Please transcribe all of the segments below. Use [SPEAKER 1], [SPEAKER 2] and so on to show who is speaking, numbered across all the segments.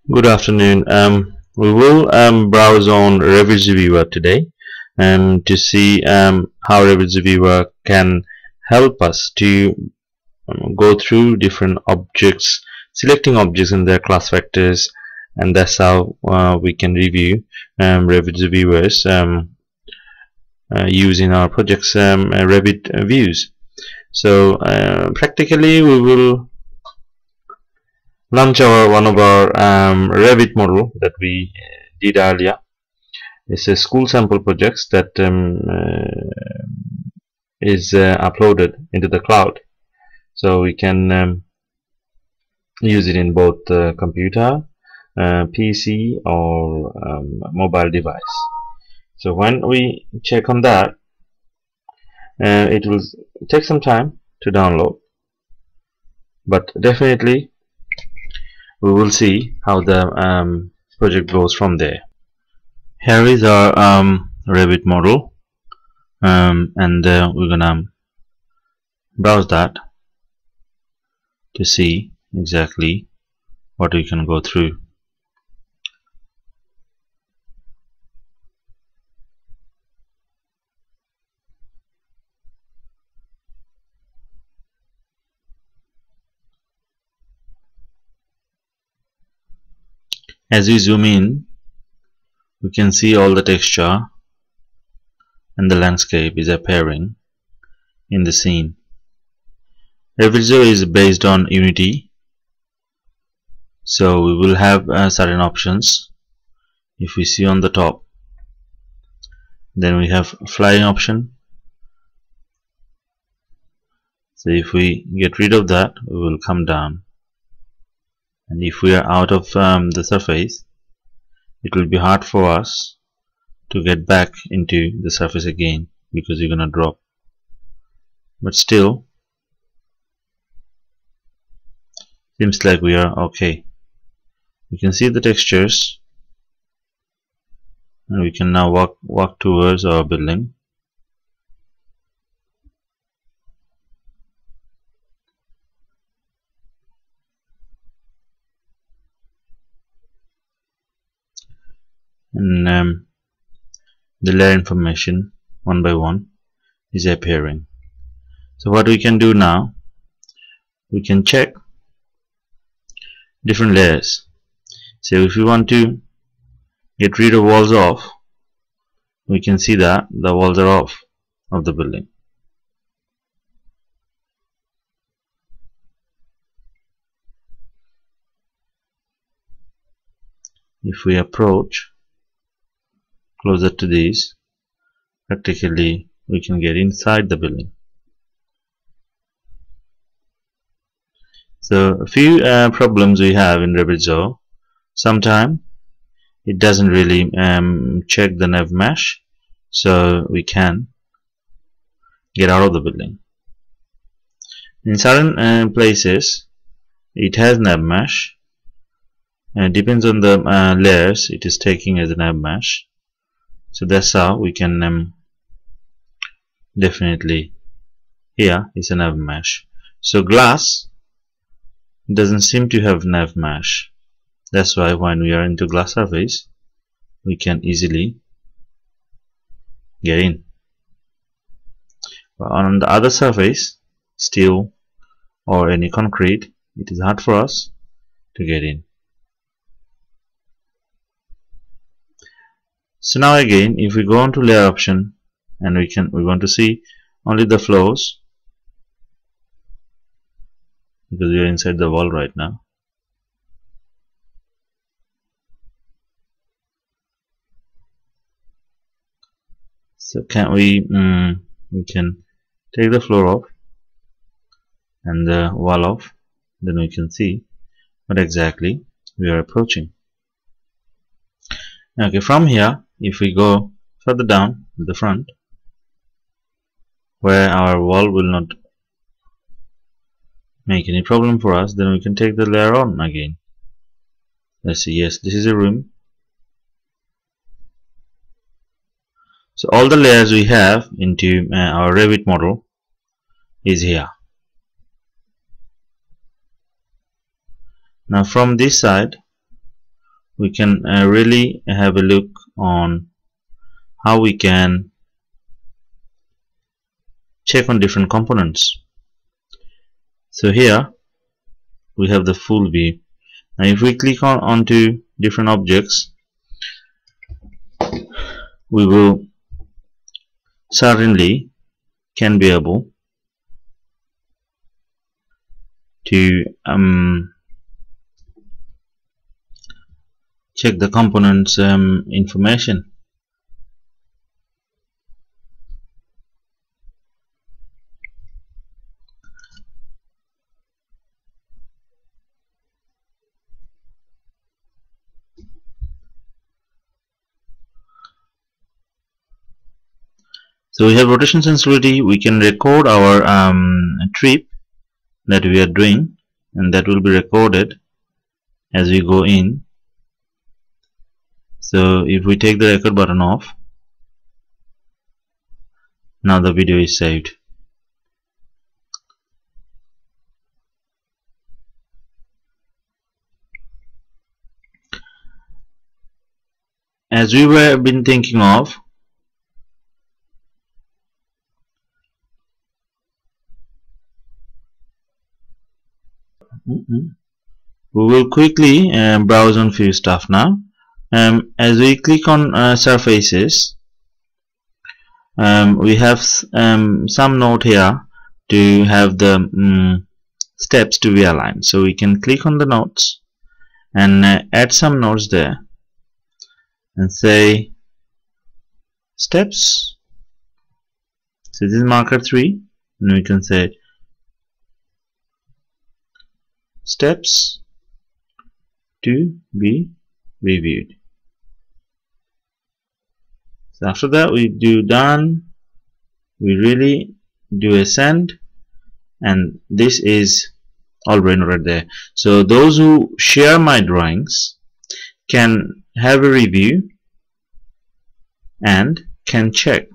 [SPEAKER 1] Good afternoon. We will browse on Revizto Viewer today to see how Revizto Viewer can help us to go through different objects, selecting objects in their class vectors, and that's how we can review Revizto Viewers using our projects Revit views. So practically we will launch one of our Revit model that we did earlier. It's a school sample projects that is uploaded into the cloud, so we can use it in both computer, PC, or mobile device. So when we check on that, it will take some time to download, but definitely we will see how the project goes from there. Here is our Revit model, and we're gonna browse that to see exactly what we can go through. As we zoom in, we can see all the texture and the landscape is appearing in the scene. Revizto is based on Unity, so we will have certain options. If we see on the top, then we have flying option. So if we get rid of that, we will come down, and if we are out of the surface, it will be hard for us to get back into the surface again because you're gonna drop. But still seems like we are okay. We can see the textures, and we can now walk towards our building. And the layer information one by one is appearing. So what we can do now, we can check different layers. So if we want to get rid of walls off, we can see that the walls are off of the building. If we approach closer to these, practically we can get inside the building. So a few problems we have in Revizto. Sometimes it doesn't really check the nav mesh, so we can get out of the building. In certain places it has nav mesh, and it depends on the layers it is taking as a nav mesh. So that's how we can definitely, here is a nav mesh. So glass doesn't seem to have nav mesh. That's why when we are into glass surface, we can easily get in. But on the other surface, steel or any concrete, it is hard for us to get in. So now again, if we go on to layer option, and we want to see only the floors, because we are inside the wall right now. So can we can take the floor off and the wall off, then we can see what exactly we are approaching. Okay, from here, if we go further down to the front, where our wall will not make any problem for us, then we can take the layer on again. Let's see, yes, this is a room. So all the layers we have into our Revit model is here. Now from this side, we can really have a look on how we can check on different components. So here we have the full view. Now if we click onto different objects, we will certainly can be able to check the components information. So we have rotation sensitivity. We can record our trip that we are doing, and that will be recorded as we go in. So if we take the record button off, now the video is saved. As we were been thinking of, we will quickly browse on few stuff now. As we click on surfaces, we have some note here to have the steps to be aligned. So we can click on the notes and add some notes there and say steps. So this is marker 3, and we can say steps to be reviewed. So after that we do done, we really do a send, and this is already right there. So those who share my drawings can have a review and can check.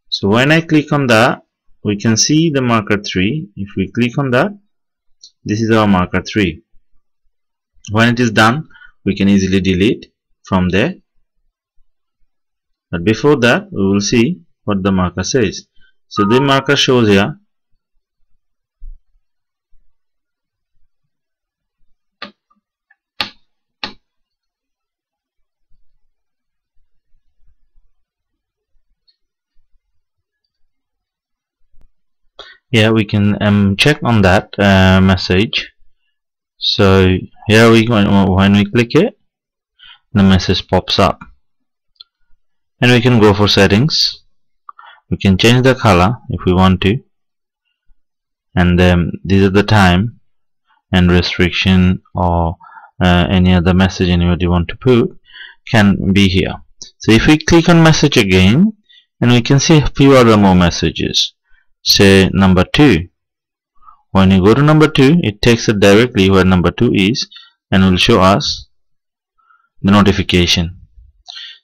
[SPEAKER 1] So when I click on that, we can see the marker 3. If we click on that, this is our marker 3. When it is done, we can easily delete from there. But before that, we will see what the marker says. So the marker shows here we can check on that message. So here when we click it, the message pops up, and we can go for settings. We can change the color if we want to, and these are the time and restriction, or any other message anybody want to put can be here. So if we click on message again, and we can see a few other more messages. Say number 2. When you go to number 2, it takes it directly where number 2 is and will show us the notification.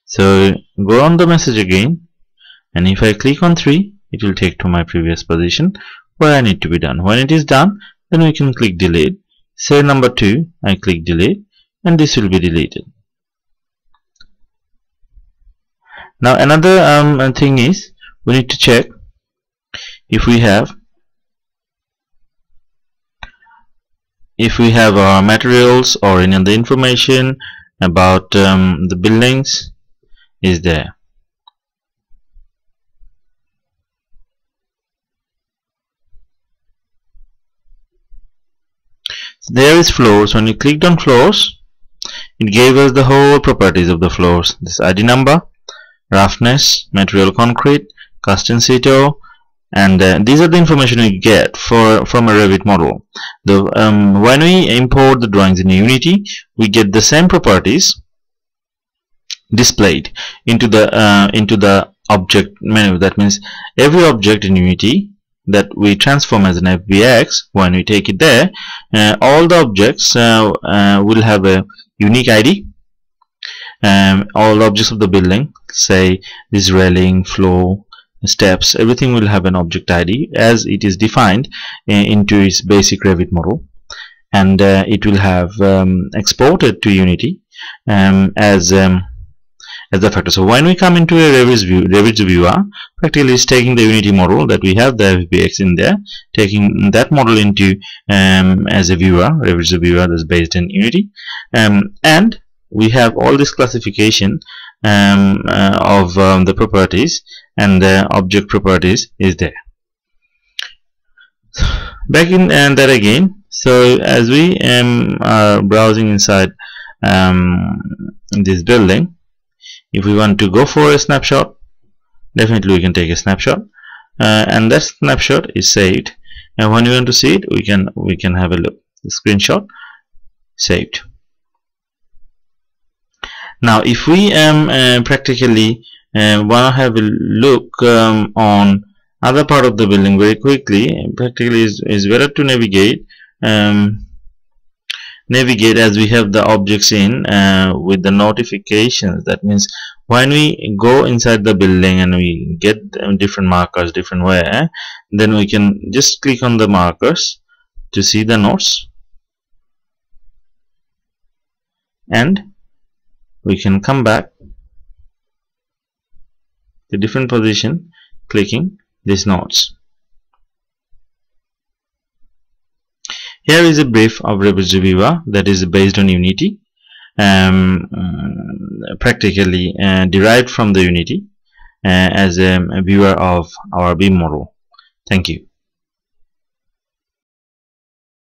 [SPEAKER 1] So go on the message again, and if I click on 3, it will take to my previous position where I need to be done. When it is done, then we can click delete. Say number 2, I click delete, and this will be deleted. Now another thing is, we need to check if we have our materials or any other information about the buildings is there. So there is floors. When you clicked on floors, it gave us the whole properties of the floors. This ID number, roughness, material concrete, cast in situ, and these are the information we get from a Revit model. When we import the drawings in Unity, we get the same properties displayed into the object menu. That means every object in Unity that we transform as an FBX, when we take it there, all the objects will have a unique ID. All the objects of the building, say this railing, floor, steps, everything will have an object ID as it is defined into its basic Revit model. and it will have exported to Unity as the factor. So when we come into a Revizto viewer, practically it's taking the Unity model that we have the FBX in there, taking that model into as a viewer, Revizto viewer that's based in Unity, and we have all this classification of the properties, and the object properties is there. Back in that again. So as we are browsing inside this building, if we want to go for a snapshot, definitely we can take a snapshot, and that snapshot is saved, and when you want to see it, we can have a look. The screenshot saved. Now if we practically want to have a look on other part of the building very quickly, practically is better to navigate as we have the objects in with the notifications. That means when we go inside the building and we get different markers different way, then we can just click on the markers to see the notes, and we can come back to different position clicking these notes. Here is a brief of Revizto viewer that is based on Unity, practically derived from the Unity as a viewer of our BIM model. Thank you.